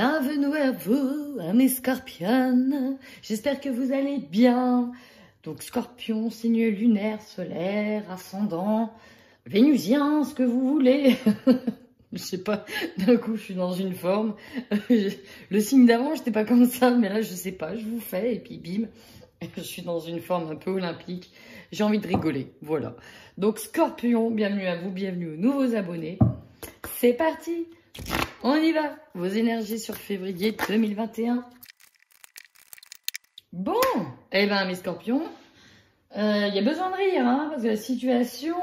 Bienvenue à vous, à mes scorpions. J'espère que vous allez bien. Donc scorpion, signe lunaire, solaire, ascendant, vénusien, ce que vous voulez. Je sais pas, d'un coup je suis dans une forme. Le signe d'avant, j'étais pas comme ça, mais là je sais pas, je vous fais et puis bim, je suis dans une forme un peu olympique. J'ai envie de rigoler, voilà. Donc scorpion, bienvenue à vous, bienvenue aux nouveaux abonnés. C'est parti, on y va. Vos énergies sur février 2021. Bon, eh ben mes scorpions, il y a besoin de rire, hein, parce que la situation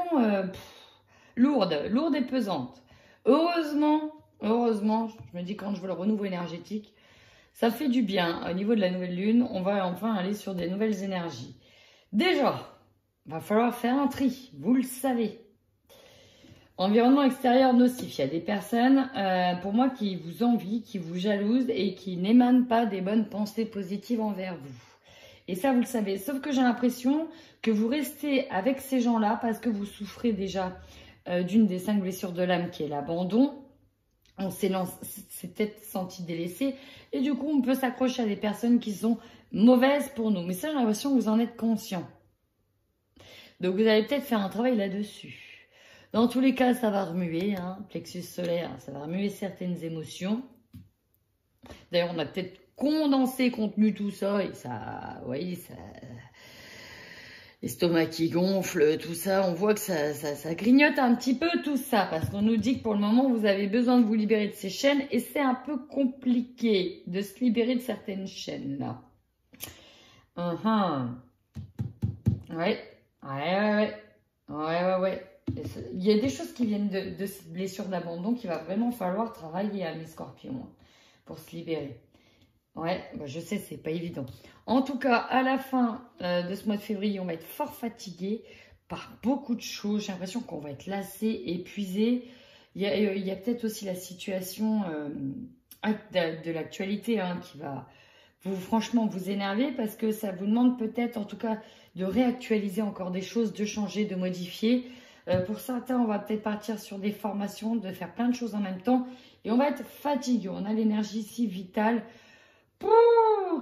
lourde et pesante. Heureusement, je me dis quand je vois le renouveau énergétique, ça fait du bien. Au niveau de la nouvelle lune, on va enfin aller sur des nouvelles énergies. Déjà, va falloir faire un tri, vous le savez. Environnement extérieur nocif. Il y a des personnes, pour moi, qui vous envient, qui vous jalousent et qui n'émanent pas des bonnes pensées positives envers vous. Et ça, vous le savez. Sauf que j'ai l'impression que vous restez avec ces gens-là parce que vous souffrez déjà d'une des 5 blessures de l'âme qui est l'abandon. On s'est peut-être senti délaissé. Et du coup, on peut s'accrocher à des personnes qui sont mauvaises pour nous. Mais ça, j'ai l'impression que vous en êtes conscient. Donc, vous allez peut-être faire un travail là-dessus. Dans tous les cas, ça va remuer, hein, plexus solaire, ça va remuer certaines émotions. D'ailleurs, on a peut-être condensé, contenu tout ça, et ça, vous voyez, ça, l'estomac qui gonfle, tout ça, on voit que ça grignote un petit peu tout ça, parce qu'on nous dit que pour le moment, vous avez besoin de vous libérer de ces chaînes, et c'est un peu compliqué de se libérer de certaines chaînes, là. Ouais. Il y a des choses qui viennent de cette blessure d'abandon qu'il va vraiment falloir travailler à mes scorpions pour se libérer. Ouais, bah je sais, c'est pas évident. En tout cas, à la fin de ce mois de février, on va être fort fatigué par beaucoup de choses. J'ai l'impression qu'on va être lassé, épuisé. Il y a peut-être aussi la situation de l'actualité qui va franchement vous énerver parce que ça vous demande peut-être en tout cas de réactualiser encore des choses, de changer, de modifier. Pour certains, on va peut-être partir sur des formations, de faire plein de choses en même temps. Et on va être fatigué. On a l'énergie si vitale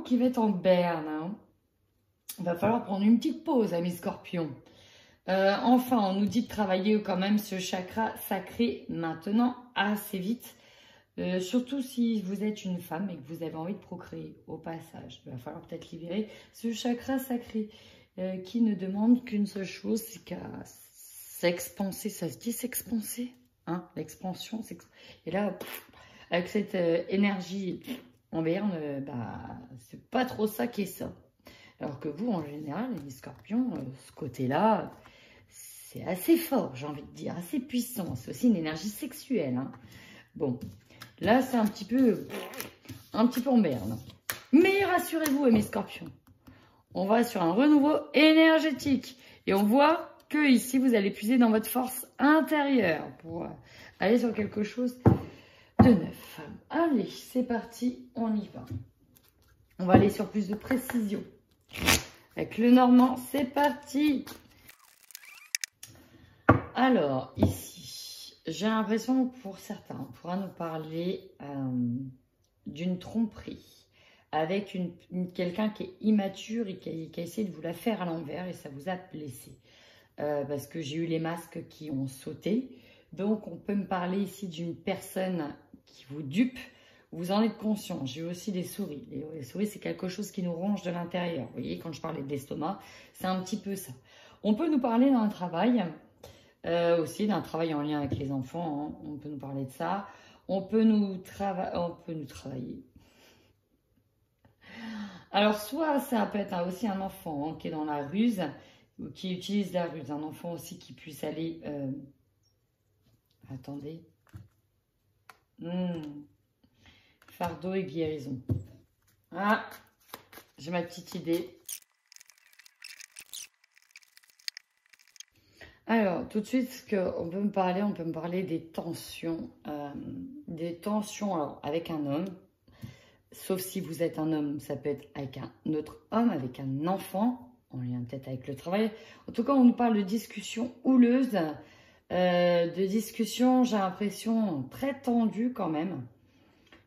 qui va être en berne. Hein. Il va falloir prendre une petite pause, amis scorpions. Enfin, on nous dit de travailler quand même ce chakra sacré maintenant assez vite. Surtout si vous êtes une femme et que vous avez envie de procréer au passage. Il va falloir peut-être libérer ce chakra sacré qui ne demande qu'une seule chose, c'est qu'à s'expanser. Ça se dit s'expanser, hein, l'expansion. Et là, avec cette énergie en berne, c'est pas trop ça qui est ça. Alors que vous, en général, les scorpions, ce côté-là, c'est assez fort, j'ai envie de dire, assez puissant. C'est aussi une énergie sexuelle. Hein. Bon, là, c'est un petit peu en berne. Mais rassurez-vous, mes scorpions, on va sur un renouveau énergétique. Et on voit que ici, vous allez puiser dans votre force intérieure pour aller sur quelque chose de neuf. Allez, c'est parti, on y va. On va aller sur plus de précision. Avec le normand, c'est parti. Alors, ici, j'ai l'impression que pour certains, on pourra nous parler d'une tromperie avec quelqu'un qui est immature et qui a essayé de vous la faire à l'envers et ça vous a blessé. Parce que j'ai eu les masques qui ont sauté. Donc, on peut me parler ici d'une personne qui vous dupe. Vous en êtes conscient. J'ai eu aussi des souris. Les souris, c'est quelque chose qui nous ronge de l'intérieur. Vous voyez, quand je parlais de l'estomac, c'est un petit peu ça. On peut nous parler d'un travail, aussi d'un travail en lien avec les enfants. Hein. On peut nous parler de ça. On peut nous travailler. Alors, soit ça peut être aussi un enfant qui est dans la ruse, ou qui utilise la ruse. Un enfant aussi qui puisse aller... Attendez. Fardeau et guérison. Ah, j'ai ma petite idée. Alors, tout de suite, ce qu'on peut me parler des tensions. Alors, avec un homme. Sauf si vous êtes un homme, ça peut être avec un autre homme, avec un enfant, en lien peut-être avec le travail. En tout cas, on nous parle de discussions houleuses, de discussions, j'ai l'impression, très tendues quand même.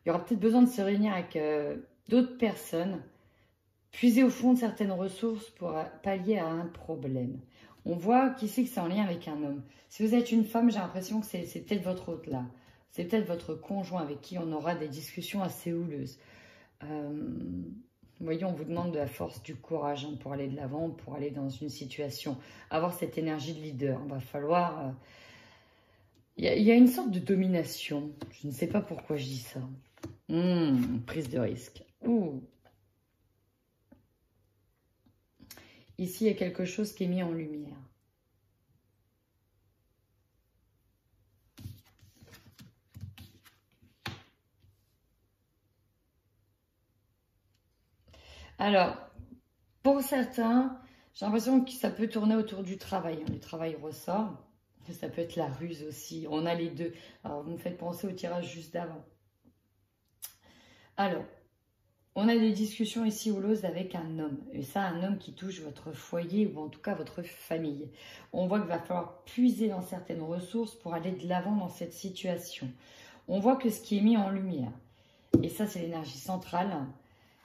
y aura peut-être besoin de se réunir avec d'autres personnes, puiser au fond de certaines ressources pour pallier à un problème. On voit qu'ici que c'est en lien avec un homme. Si vous êtes une femme, j'ai l'impression que c'est peut-être votre hôte là. C'est peut-être votre conjoint avec qui on aura des discussions assez houleuses. Vous voyez, on vous demande de la force, du courage hein, pour aller de l'avant, pour aller dans une situation. Avoir cette énergie de leader. Il va falloir... Il y a une sorte de domination. Je ne sais pas pourquoi je dis ça. Prise de risque. Ouh. Ici, il y a quelque chose qui est mis en lumière. Alors, pour certains, j'ai l'impression que ça peut tourner autour du travail. Le travail ressort. Ça peut être la ruse aussi. On a les deux. Alors, vous me faites penser au tirage juste d'avant. Alors, on a des discussions ici houleuses avec un homme. Et ça, un homme qui touche votre foyer ou en tout cas votre famille. On voit qu'il va falloir puiser dans certaines ressources pour aller de l'avant dans cette situation. On voit que ce qui est mis en lumière, et ça c'est l'énergie centrale,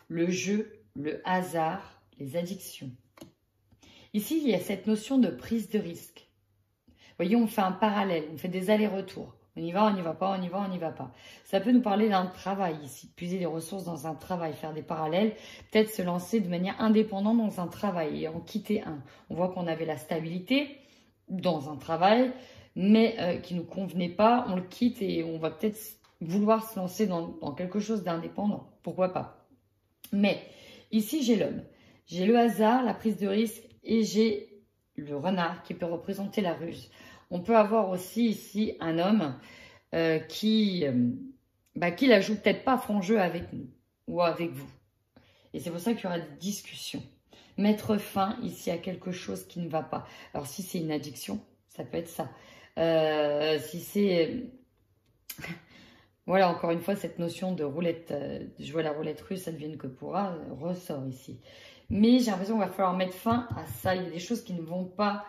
le jeu, le hasard, les addictions. Ici, il y a cette notion de prise de risque. Vous voyez, on fait un parallèle, on fait des allers-retours. On y va, on n'y va pas, on y va, on n'y va pas. Ça peut nous parler d'un travail ici, puiser les ressources dans un travail, faire des parallèles, peut-être se lancer de manière indépendante dans un travail et en quitter un. On voit qu'on avait la stabilité dans un travail, mais qui ne nous convenait pas, on le quitte et on va peut-être vouloir se lancer dans quelque chose d'indépendant. Pourquoi pas? Mais ici, j'ai l'homme, j'ai le hasard, la prise de risque et j'ai le renard qui peut représenter la ruse. On peut avoir aussi ici un homme qui la joue peut-être pas franc jeu avec nous ou avec vous. Et c'est pour ça qu'il y aura des discussions. Mettre fin ici à quelque chose qui ne va pas. Alors si c'est une addiction, ça peut être ça. Si c'est... Voilà, encore une fois, cette notion de roulette, de jouer à la roulette russe, ça devienne que pourra, ressort ici. Mais j'ai l'impression qu'il va falloir mettre fin à ça. Il y a des choses qui ne vont pas...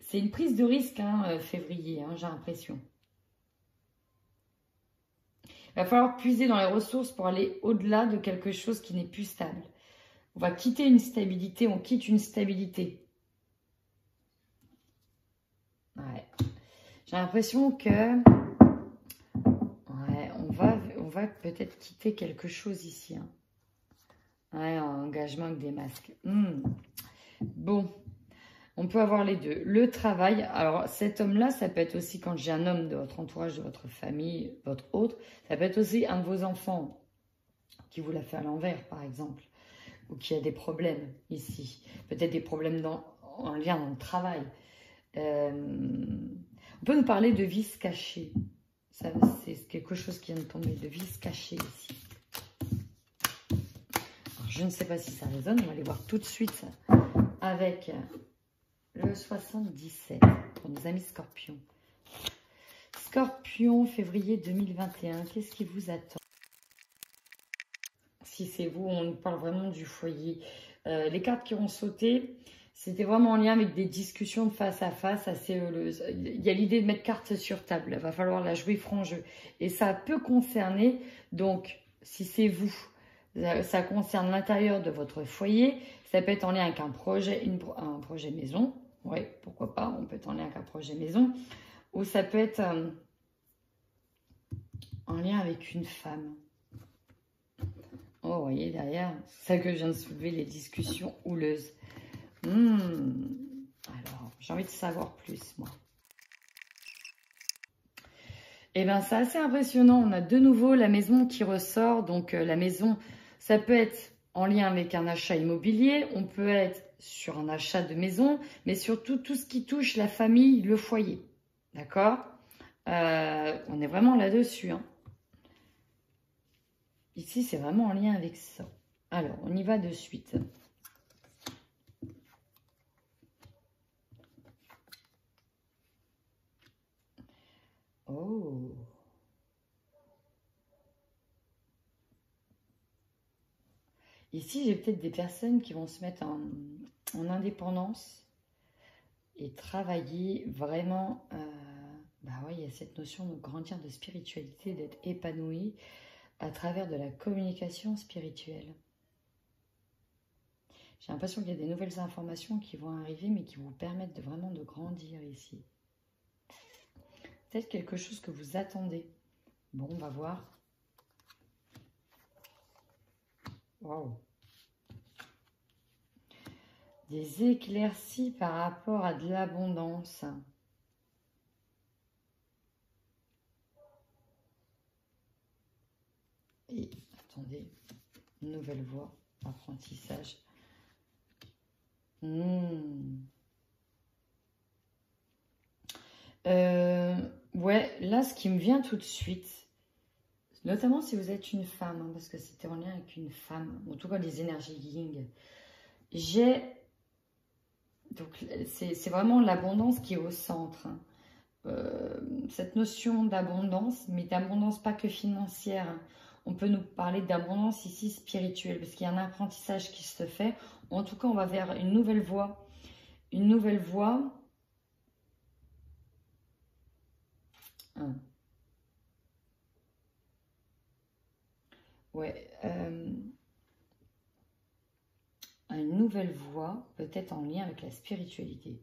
C'est une prise de risque, hein, février, hein, j'ai l'impression. Il va falloir puiser dans les ressources pour aller au-delà de quelque chose qui n'est plus stable. On va quitter une stabilité, on quitte une stabilité. Ouais. J'ai l'impression que... Ouais, on va peut-être quitter quelque chose ici. Hein. Ouais, un engagement avec des masques. Bon. On peut avoir les deux. Le travail, alors cet homme-là, ça peut être aussi quand j'ai un homme de votre entourage, de votre famille, votre autre, ça peut être aussi un de vos enfants qui vous l'a fait à l'envers, par exemple, ou qui a des problèmes ici. Peut-être des problèmes en lien dans le travail. On peut nous parler de vices cachés. C'est quelque chose qui vient de tomber, de vices cachés ici. Alors, je ne sais pas si ça résonne, on va aller voir tout de suite avec... Le 77 pour nos amis Scorpions. Scorpion, février 2021. Qu'est-ce qui vous attend? Si c'est vous, on parle vraiment du foyer. Les cartes qui ont sauté, c'était vraiment en lien avec des discussions de face à face assez houleuses. Il y a l'idée de mettre carte sur table. Il va falloir la jouer franc jeu. Et ça peut concerner, donc, si c'est vous, ça concerne l'intérieur de votre foyer. Ça peut être en lien avec un projet, un projet maison. Oui, pourquoi pas, on peut être en lien avec un projet maison. Ou ça peut être en lien avec une femme. Oh, vous voyez derrière, c'est ça que je viens de soulever, les discussions houleuses. Alors, j'ai envie de savoir plus, moi. Eh bien, c'est assez impressionnant. On a de nouveau la maison qui ressort. Donc, la maison, ça peut être en lien avec un achat immobilier. On peut être sur un achat de maison, mais surtout tout ce qui touche la famille, le foyer. D'accord? On est vraiment là-dessus. Hein. Ici, c'est vraiment en lien avec ça. Alors, on y va de suite. Oh. Ici, j'ai peut-être des personnes qui vont se mettre en indépendance et travailler vraiment... bah oui, il y a cette notion de grandir de spiritualité, d'être épanoui. à travers de la communication spirituelle. J'ai l'impression qu'il y a des nouvelles informations qui vont arriver, mais qui vous permettent de vraiment de grandir ici. Peut-être quelque chose que vous attendez. Bon, on va voir. Waouh. Des éclaircies par rapport à de l'abondance. Et, attendez, nouvelle voie, apprentissage. Ouais, là, ce qui me vient tout de suite, notamment si vous êtes une femme, hein, parce que c'était en lien avec une femme, en tout cas les énergies Ying, donc c'est vraiment l'abondance qui est au centre. Hein. Cette notion d'abondance, mais d'abondance pas que financière. Hein. On peut nous parler d'abondance ici spirituelle, parce qu'il y a un apprentissage qui se fait. En tout cas, on va vers une nouvelle voie. Une nouvelle voie. Ouais. Une nouvelle voie, peut-être en lien avec la spiritualité.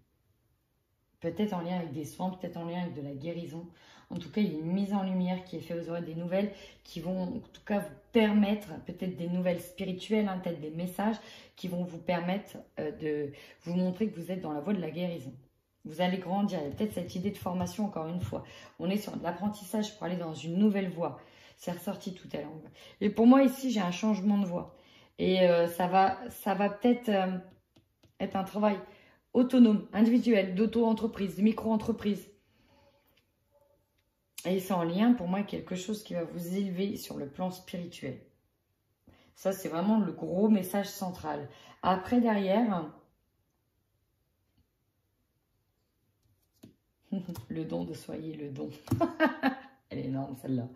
Peut-être en lien avec des soins, peut-être en lien avec de la guérison. En tout cas, il y a une mise en lumière qui est faite. Vous aurez des nouvelles qui vont, en tout cas, vous permettre, peut-être des nouvelles spirituelles, hein, peut-être des messages qui vont vous permettre de vous montrer que vous êtes dans la voie de la guérison. Vous allez grandir. Il y a peut-être cette idée de formation, encore une fois. On est sur de l'apprentissage pour aller dans une nouvelle voie. C'est ressorti tout à l'heure. Et pour moi, ici, j'ai un changement de voie. Et ça va peut-être être un travail autonome, individuel, d'auto-entreprise, de micro-entreprise. Et c'est en lien pour moi avec quelque chose qui va vous élever sur le plan spirituel. Ça, c'est vraiment le gros message central. Après, derrière, le don de soyer le don. Elle est énorme, celle-là.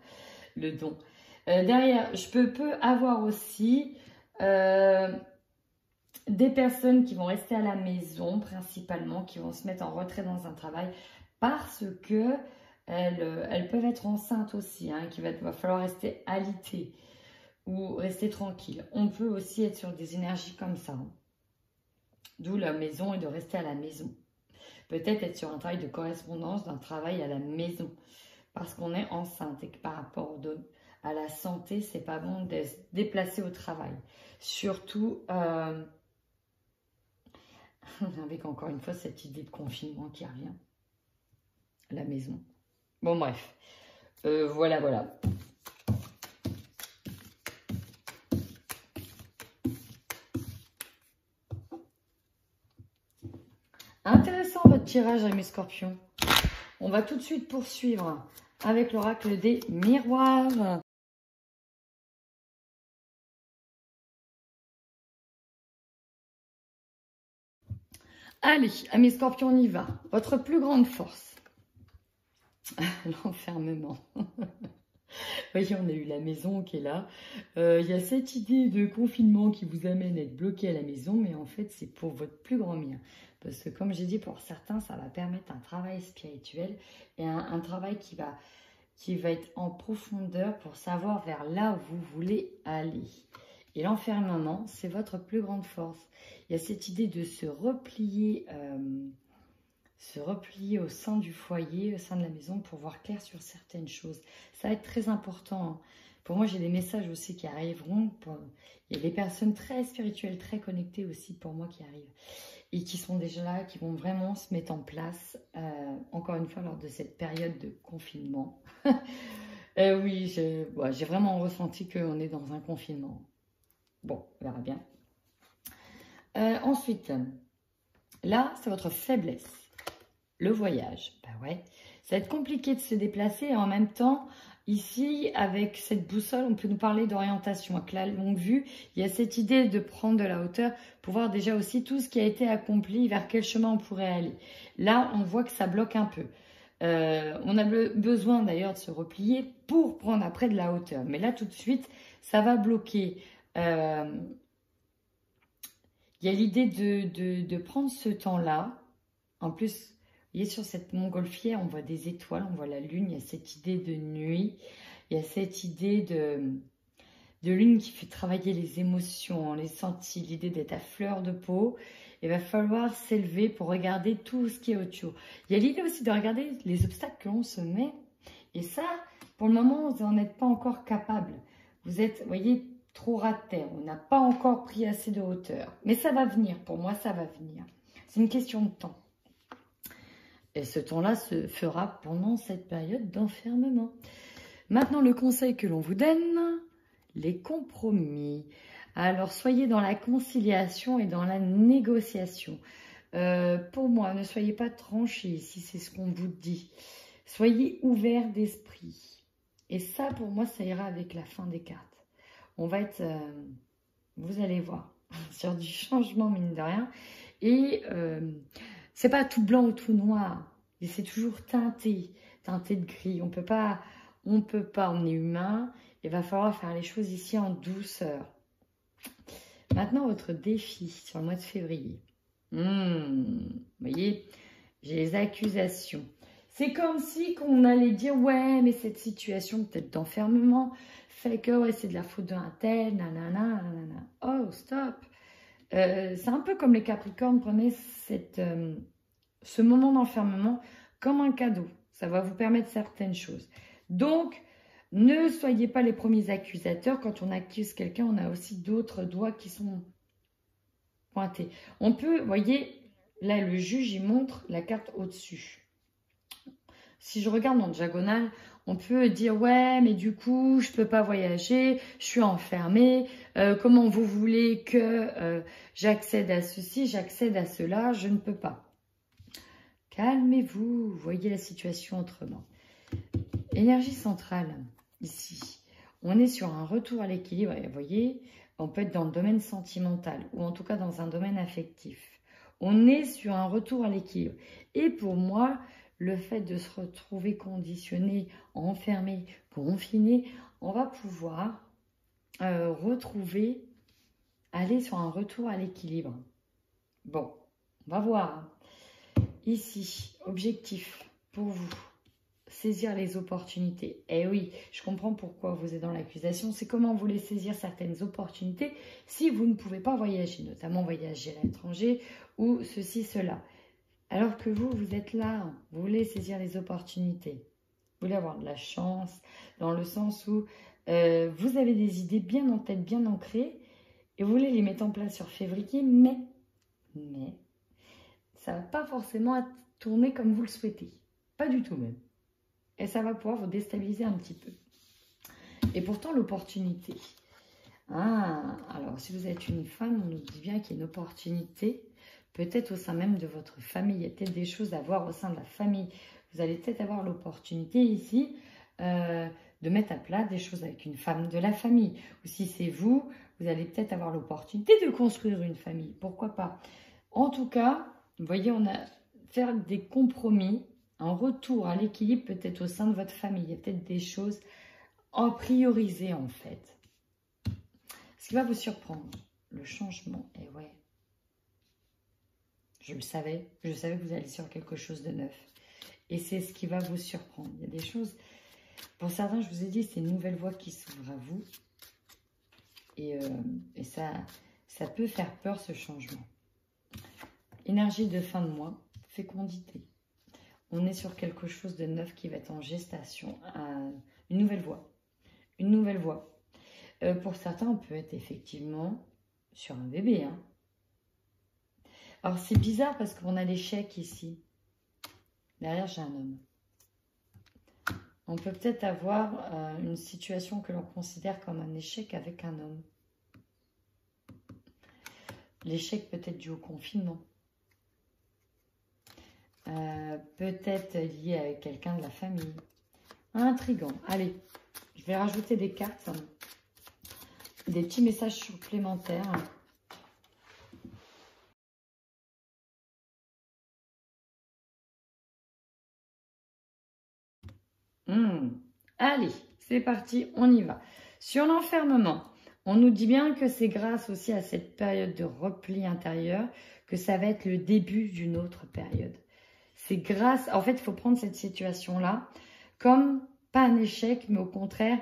Le don. Derrière, je peux avoir aussi des personnes qui vont rester à la maison, principalement, qui vont se mettre en retrait dans un travail parce que elles peuvent être enceintes aussi, hein, va falloir rester alitées ou rester tranquille. On peut aussi être sur des énergies comme ça. Hein. D'où la maison et de rester à la maison. Peut-être être sur un travail de correspondance d'un travail à la maison parce qu'on est enceinte et que par rapport à la santé, c'est pas bon de se déplacer au travail. Surtout avec encore une fois cette idée de confinement qui revient à la maison. Bon bref, voilà. Intéressant votre tirage, mes scorpions. On va tout de suite poursuivre avec l'oracle des miroirs. Allez, mes scorpions, on y va. Votre plus grande force. L'enfermement. Voyez, on a eu la maison qui est là. Il y a cette idée de confinement qui vous amène à être bloqué à la maison, mais en fait, c'est pour votre plus grand bien. Parce que comme j'ai dit, pour certains, ça va permettre un travail spirituel et un travail qui va être en profondeur pour savoir vers là où vous voulez aller. Et l'enfermement, c'est votre plus grande force. Il y a cette idée de se replier au sein du foyer, au sein de la maison, pour voir clair sur certaines choses. Ça va être très important. Hein. Pour moi, j'ai des messages aussi qui arriveront. Il y a des personnes très spirituelles, très connectées aussi pour moi qui arrivent. Et qui sont déjà là, qui vont vraiment se mettre en place, encore une fois, lors de cette période de confinement. Oui, j'ai vraiment ressenti qu'on est dans un confinement. Bon, on verra bien. Ensuite, là, c'est votre faiblesse. Le voyage, ben ouais, ça va être compliqué de se déplacer et en même temps, ici, avec cette boussole, on peut nous parler d'orientation. Avec la longue vue, il y a cette idée de prendre de la hauteur pour voir déjà aussi tout ce qui a été accompli, vers quel chemin on pourrait aller. Là, on voit que ça bloque un peu. On a besoin d'ailleurs de se replier pour prendre après de la hauteur. Mais là, tout de suite, ça va bloquer. Il y a l'idée de prendre ce temps-là. En plus, vous voyez, sur cette montgolfière, on voit des étoiles, on voit la lune, il y a cette idée de nuit, il y a cette idée de lune qui fait travailler les émotions, les sentis, l'idée d'être à fleur de peau. Il va falloir s'élever pour regarder tout ce qui est autour. Il y a l'idée aussi de regarder les obstacles que l'on se met. Et ça, pour le moment, vous n'en êtes pas encore capable. Vous êtes, vous voyez, trop ras de terre. On n'a pas encore pris assez de hauteur. Mais ça va venir. Pour moi, ça va venir. C'est une question de temps. Et ce temps-là se fera pendant cette période d'enfermement. Maintenant, le conseil que l'on vous donne, les compromis. Alors, soyez dans la conciliation et dans la négociation. Pour moi, ne soyez pas tranchés si c'est ce qu'on vous dit. Soyez ouverts d'esprit. Et ça, pour moi, ça ira avec la fin des cartes. On va être, vous allez voir, sur du changement, mine de rien. Et c'est pas tout blanc ou tout noir. Et c'est toujours teinté de gris. On peut pas, on est humain. Il va falloir faire les choses ici en douceur. Maintenant, votre défi sur le mois de février. Vous voyez, j'ai les accusations. C'est comme si on allait dire, ouais, mais cette situation peut-être d'enfermement fait que ouais, c'est de la faute d'un tel, nanana, nanana. Oh, stop. C'est un peu comme les Capricornes, prenez ce moment d'enfermement comme un cadeau. Ça va vous permettre certaines choses. Donc, ne soyez pas les premiers accusateurs. Quand on accuse quelqu'un, on a aussi d'autres doigts qui sont pointés. On peut, vous voyez, là, le juge, il montre la carte au-dessus. Si je regarde en diagonale, on peut dire, ouais, mais du coup, je ne peux pas voyager, je suis enfermée. Comment vous voulez que j'accède à ceci, j'accède à cela, je ne peux pas. Calmez-vous, voyez la situation autrement. Énergie centrale, ici. On est sur un retour à l'équilibre. Vous voyez, on peut être dans le domaine sentimental ou en tout cas dans un domaine affectif. On est sur un retour à l'équilibre. Et pour moi, le fait de se retrouver conditionné, enfermé, confiné, on va pouvoir aller sur un retour à l'équilibre. Bon, on va voir. Ici, objectif pour vous, saisir les opportunités. Eh oui, je comprends pourquoi vous êtes dans l'accusation. C'est comment vous voulez saisir certaines opportunités si vous ne pouvez pas voyager, notamment voyager à l'étranger ou ceci, cela. Alors que vous, vous êtes là, vous voulez saisir les opportunités. Vous voulez avoir de la chance, dans le sens où vous avez des idées bien en tête, bien ancrées, et vous voulez les mettre en place sur février, mais ça ne va pas forcément tourner comme vous le souhaitez. Pas du tout même. Et ça va pouvoir vous déstabiliser un petit peu. Et pourtant, l'opportunité. Alors, si vous êtes une femme, on nous dit bien qu'il y a une opportunité, peut-être au sein même de votre famille. Il y a peut-être des choses à voir au sein de la famille. Vous allez peut-être avoir l'opportunité ici de mettre à plat des choses avec une femme de la famille. Ou si c'est vous, vous allez peut-être avoir l'opportunité de construire une famille. Pourquoi pas? En tout cas, vous voyez, on a faire des compromis, un retour à l'équilibre peut-être au sein de votre famille. Il y a peut-être des choses à prioriser en fait. Ce qui va vous surprendre, le changement. Et ouais, je savais que vous alliez sur quelque chose de neuf. Et c'est ce qui va vous surprendre. Il y a des choses, pour certains, je vous ai dit, c'est une nouvelle voie qui s'ouvre à vous. Et ça peut faire peur, ce changement. Énergie de fin de mois, fécondité. On est sur quelque chose de neuf qui va être en gestation. Une nouvelle voie. Une nouvelle voie. Pour certains, on peut être effectivement sur un bébé. Alors, c'est bizarre parce qu'on a l'échec ici. Derrière, j'ai un homme. On peut peut-être avoir une situation que l'on considère comme un échec avec un homme. L'échec peut être dû au confinement. Peut-être lié avec quelqu'un de la famille. Intriguant. Allez, je vais rajouter des cartes. Des petits messages supplémentaires. Allez, c'est parti, on y va. Sur l'enfermement, on nous dit bien que c'est grâce aussi à cette période de repli intérieur que ça va être le début d'une autre période. C'est grâce, en fait, il faut prendre cette situation-là comme pas un échec, mais au contraire,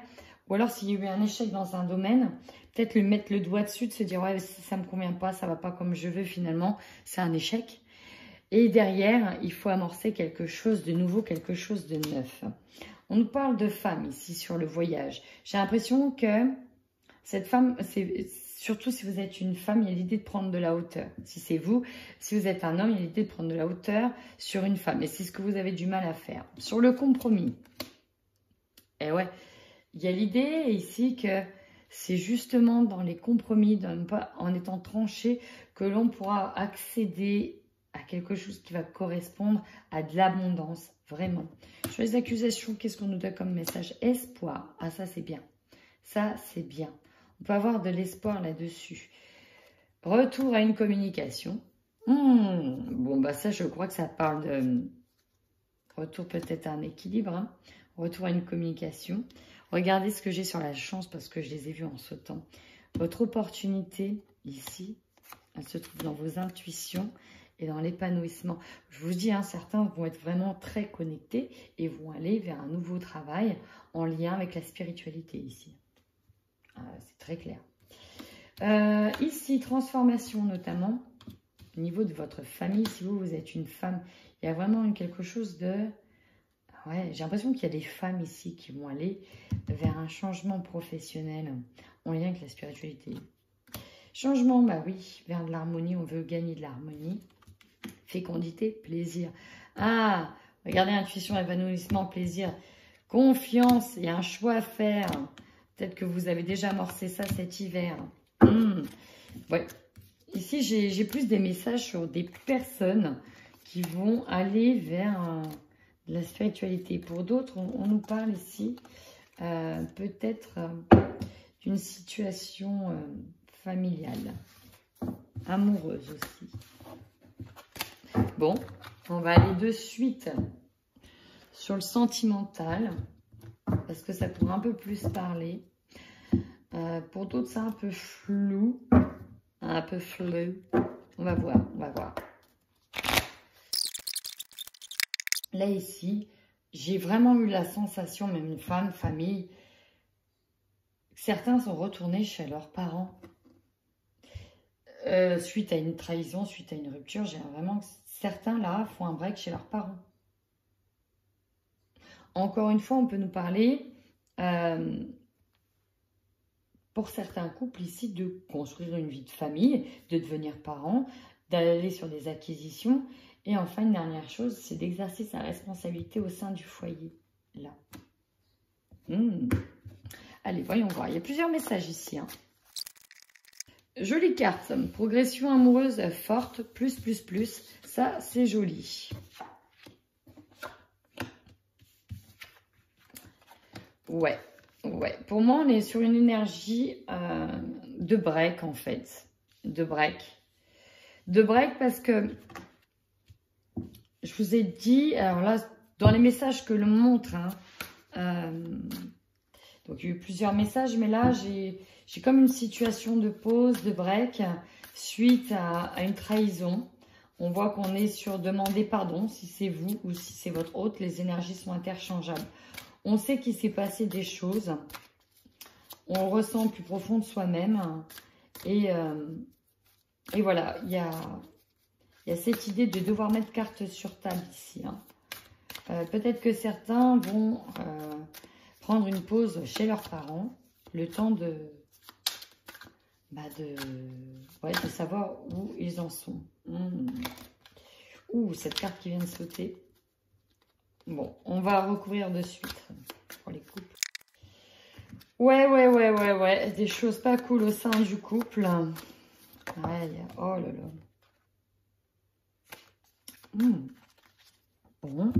Ou alors, s'il y a eu un échec dans un domaine, peut-être lui mettre le doigt dessus, de se dire, ouais, ça ne me convient pas, ça ne va pas comme je veux, finalement, c'est un échec. Et derrière, il faut amorcer quelque chose de nouveau, quelque chose de neuf. On nous parle de femme ici sur le voyage. J'ai l'impression que cette femme, surtout si vous êtes une femme, il y a l'idée de prendre de la hauteur. Si c'est vous, si vous êtes un homme, il y a l'idée de prendre de la hauteur sur une femme. Et c'est ce que vous avez du mal à faire. Sur le compromis, et ouais, il y a l'idée ici que c'est justement dans les compromis, en étant tranché, que l'on pourra accéder à quelque chose qui va correspondre à de l'abondance, vraiment. Sur les accusations, qu'est-ce qu'on nous donne comme message? Espoir. Ah, ça, c'est bien. Ça, c'est bien. On peut avoir de l'espoir là-dessus. Retour à une communication. Bon, bah ça, je crois que ça parle de retour peut-être à un équilibre. Hein. Retour à une communication. Regardez ce que j'ai sur la chance parce que je les ai vus en sautant. Votre opportunité, ici, elle se trouve dans vos intuitions et dans l'épanouissement. Je vous dis, hein, certains vont être vraiment très connectés et vont aller vers un nouveau travail en lien avec la spiritualité ici. C'est très clair. Ici, transformation notamment, au niveau de votre famille, si vous êtes une femme, il y a vraiment quelque chose de... Ouais, j'ai l'impression qu'il y a des femmes ici qui vont aller vers un changement professionnel en lien avec la spiritualité. Changement, bah oui, vers de l'harmonie, on veut gagner de l'harmonie. Fécondité, plaisir. Ah, regardez, intuition, épanouissement, plaisir. Confiance, il y a un choix à faire. Peut-être que vous avez déjà amorcé ça cet hiver. Ouais. Ici, j'ai plus des messages sur des personnes qui vont aller vers la spiritualité. Pour d'autres, on nous parle ici peut-être d'une situation familiale, amoureuse aussi. Bon, on va aller de suite sur le sentimental, parce que ça pourrait un peu plus parler. Pour d'autres, c'est un peu flou. Un peu flou. On va voir, on va voir. Là, ici, j'ai vraiment eu la sensation, même une femme, famille, certains sont retournés chez leurs parents. Suite à une trahison, suite à une rupture, j'ai vraiment... Certains, là, font un break chez leurs parents. Encore une fois, on peut nous parler... pour certains couples ici, de construire une vie de famille, de devenir parents, d'aller sur des acquisitions. Et enfin, une dernière chose, c'est d'exercer sa responsabilité au sein du foyer. Là. Allez, voyons voir. Il y a plusieurs messages ici. Hein. Jolie carte. Progression amoureuse forte. Plus. Ça, c'est joli. Ouais. Ouais, pour moi, on est sur une énergie de break, en fait. De break. De break parce que, je vous ai dit, alors là, dans les messages que l'on montre, hein, donc il y a eu plusieurs messages, mais là, j'ai comme une situation de pause, de break, suite à une trahison. On voit qu'on est sur demander pardon, si c'est vous ou si c'est votre hôte, les énergies sont interchangeables. On sait qu'il s'est passé des choses. On ressent plus profond de soi-même. Et voilà, il y a cette idée de devoir mettre carte sur table ici. Hein. Peut-être que certains vont prendre une pause chez leurs parents. Le temps de savoir où ils en sont. Ouh, cette carte qui vient de sauter. Bon, on va recouvrir de suite pour les couples. Ouais. Des choses pas cool au sein du couple. Ouais, oh là là. Bon.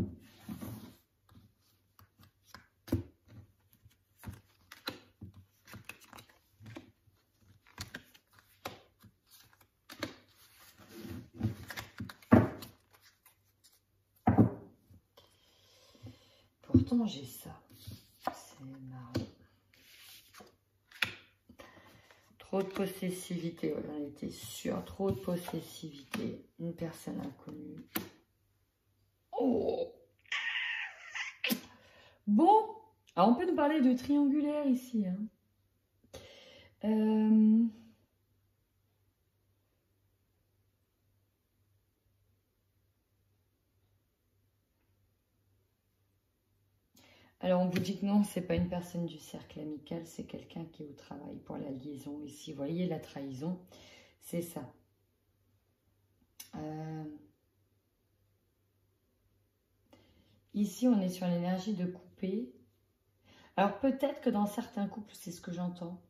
Pourtant, j'ai ça. C'est marrant. Trop de possessivité. Voilà, on était sûr. Trop de possessivité. Une personne inconnue. Oh. Bon. Alors, on peut nous parler de triangulaire ici. Hein. Euh, Alors, on vous dit que non, c'est pas une personne du cercle amical, c'est quelqu'un qui est au travail pour la liaison. Ici, vous voyez, la trahison, c'est ça. Ici, on est sur l'énergie de couper. Alors, peut-être que dans certains couples, c'est ce que j'entends,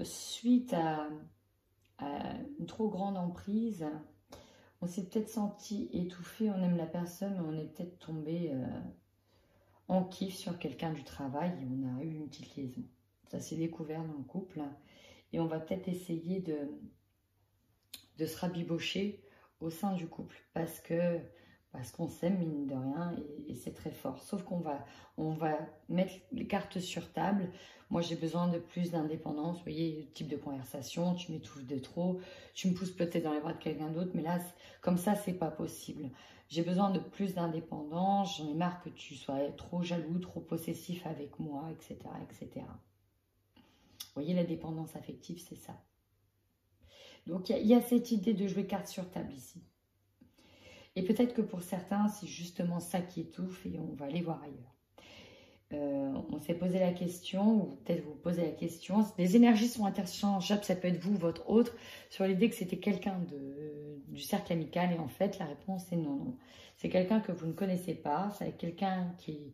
suite à une trop grande emprise, on s'est peut-être senti étouffé, on aime la personne, mais on est peut-être tombé... on kiffe sur quelqu'un du travail et on a eu une petite liaison. Ça s'est découvert dans le couple. Et on va peut-être essayer de se rabibocher au sein du couple. Parce qu'on s'aime, mine de rien, et c'est très fort. Sauf qu'on va mettre les cartes sur table. Moi, j'ai besoin de plus d'indépendance. Vous voyez, le type de conversation, tu m'étouffes de trop. Tu me pousses peut-être dans les bras de quelqu'un d'autre. Mais là, comme ça, c'est pas possible. J'ai besoin de plus d'indépendance, j'en ai marre que tu sois trop jaloux, trop possessif avec moi, etc. etc. Vous voyez, la dépendance affective, c'est ça. Donc, il y a cette idée de jouer carte sur table ici. Et peut-être que pour certains, c'est justement ça qui étouffe et on va aller voir ailleurs. On s'est posé la question, ou peut-être vous posez la question, les énergies sont interchangeables, ça peut être vous, votre autre, sur l'idée que c'était quelqu'un du cercle amical, et en fait la réponse est non, non. C'est quelqu'un que vous ne connaissez pas, c'est quelqu'un qui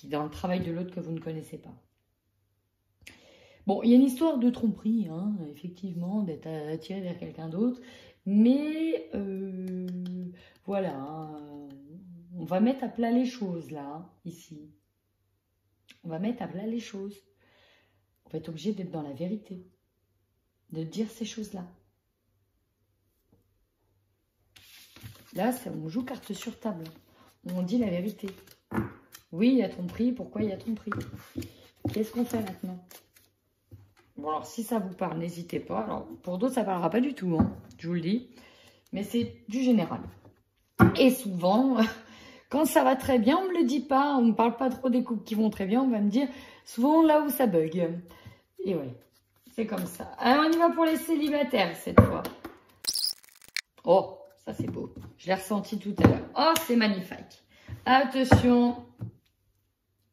est dans le travail de l'autre que vous ne connaissez pas. Bon, il y a une histoire de tromperie, hein, effectivement, d'être attiré vers quelqu'un d'autre, mais voilà, hein, on va mettre à plat les choses là, hein, ici. On va mettre à plat les choses. On va être obligé d'être dans la vérité. De dire ces choses-là. Là, on joue carte sur table. On dit la vérité. Oui, il y a tromperie. Pourquoi il y a tromperie? Qu'est-ce qu'on fait maintenant? Bon, alors, si ça vous parle, n'hésitez pas. Alors, pour d'autres, ça ne parlera pas du tout, hein, je vous le dis. Mais c'est du général. Et souvent... Quand ça va très bien, on ne me le dit pas, on ne parle pas trop des couples qui vont très bien, on va me dire souvent là où ça bug. Et ouais, c'est comme ça. Alors on y va pour les célibataires cette fois. Oh, ça c'est beau. Je l'ai ressenti tout à l'heure. Oh, c'est magnifique. Attention,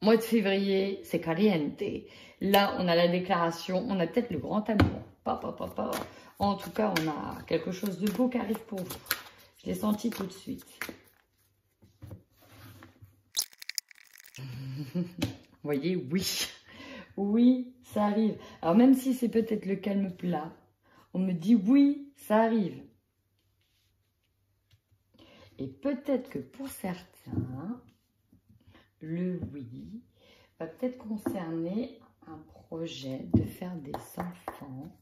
mois de février, c'est caliente. Là, on a la déclaration, on a peut-être le grand amour. En tout cas, on a quelque chose de beau qui arrive pour vous. Je l'ai senti tout de suite. Vous voyez, oui, oui, ça arrive. Alors même si c'est peut-être le calme plat, on me dit oui, ça arrive. Et peut-être que pour certains, le oui va peut-être concerner un projet de faire des enfants,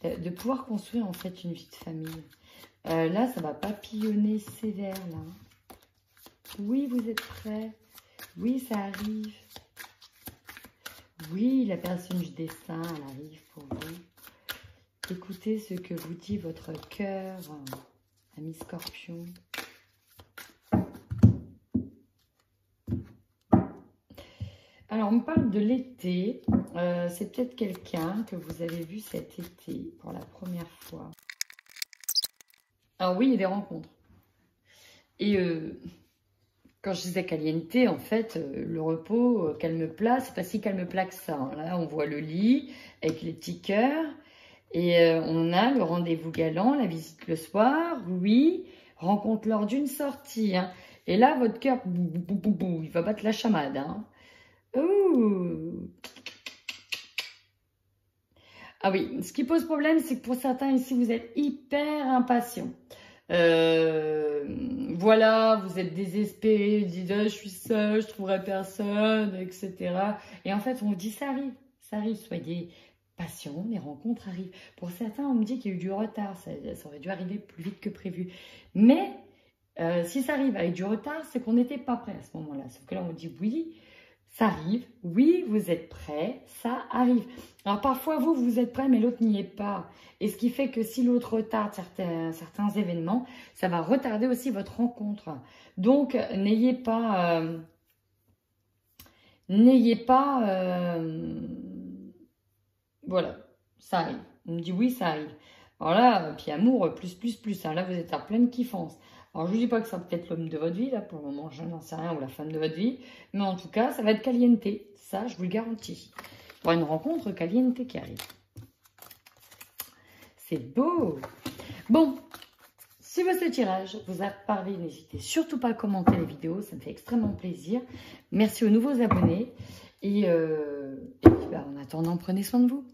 de pouvoir construire en fait une vie de famille. Là, ça va papillonner sévère, là. Oui, vous êtes prêts. Oui, ça arrive. Oui, la personne du destin, elle arrive pour vous. Écoutez ce que vous dit votre cœur, ami Scorpion. Alors, on me parle de l'été. C'est peut-être quelqu'un que vous avez vu cet été pour la première fois. Alors oui, il y a des rencontres. Et... quand je disais caliente, en fait, le repos, calme plat, c'est pas si calme plat que ça. Hein. Là, on voit le lit avec les petits cœurs. Et on a le rendez-vous galant, la visite le soir, oui, rencontre lors d'une sortie. Hein. Et là, votre cœur, il va battre la chamade. Hein. Ouh. Ah oui, ce qui pose problème, c'est que pour certains ici, vous êtes hyper impatients. Voilà, vous êtes désespéré, vous dites je suis seule, je trouverai personne, etc. Et en fait, on vous dit ça arrive, soyez patient, les rencontres arrivent. Pour certains, on me dit qu'il y a eu du retard, ça aurait dû arriver plus vite que prévu. Mais si ça arrive avec du retard, c'est qu'on n'était pas prêt à ce moment-là. Sauf que là, on dit oui, ça arrive, oui, vous êtes prêt, ça arrive. Alors parfois, vous êtes prêt, mais l'autre n'y est pas. Et ce qui fait que si l'autre retarde certains événements, ça va retarder aussi votre rencontre. Donc, n'ayez pas n'ayez pas... voilà, ça arrive. On me dit oui, ça arrive. Alors là, puis amour, plus. Hein. Là, vous êtes à pleine kiffance. Alors, je ne dis pas que ça va peut-être l'homme de votre vie, là, pour le moment, je n'en sais rien, ou la femme de votre vie. Mais en tout cas, ça va être caliente. Ça, je vous le garantis. Il y aura une rencontre caliente qui arrive. C'est beau. Bon, si votre tirage vous a parlé, n'hésitez surtout pas à commenter les vidéos. Ça me fait extrêmement plaisir. Merci aux nouveaux abonnés. Et puis, en attendant, prenez soin de vous.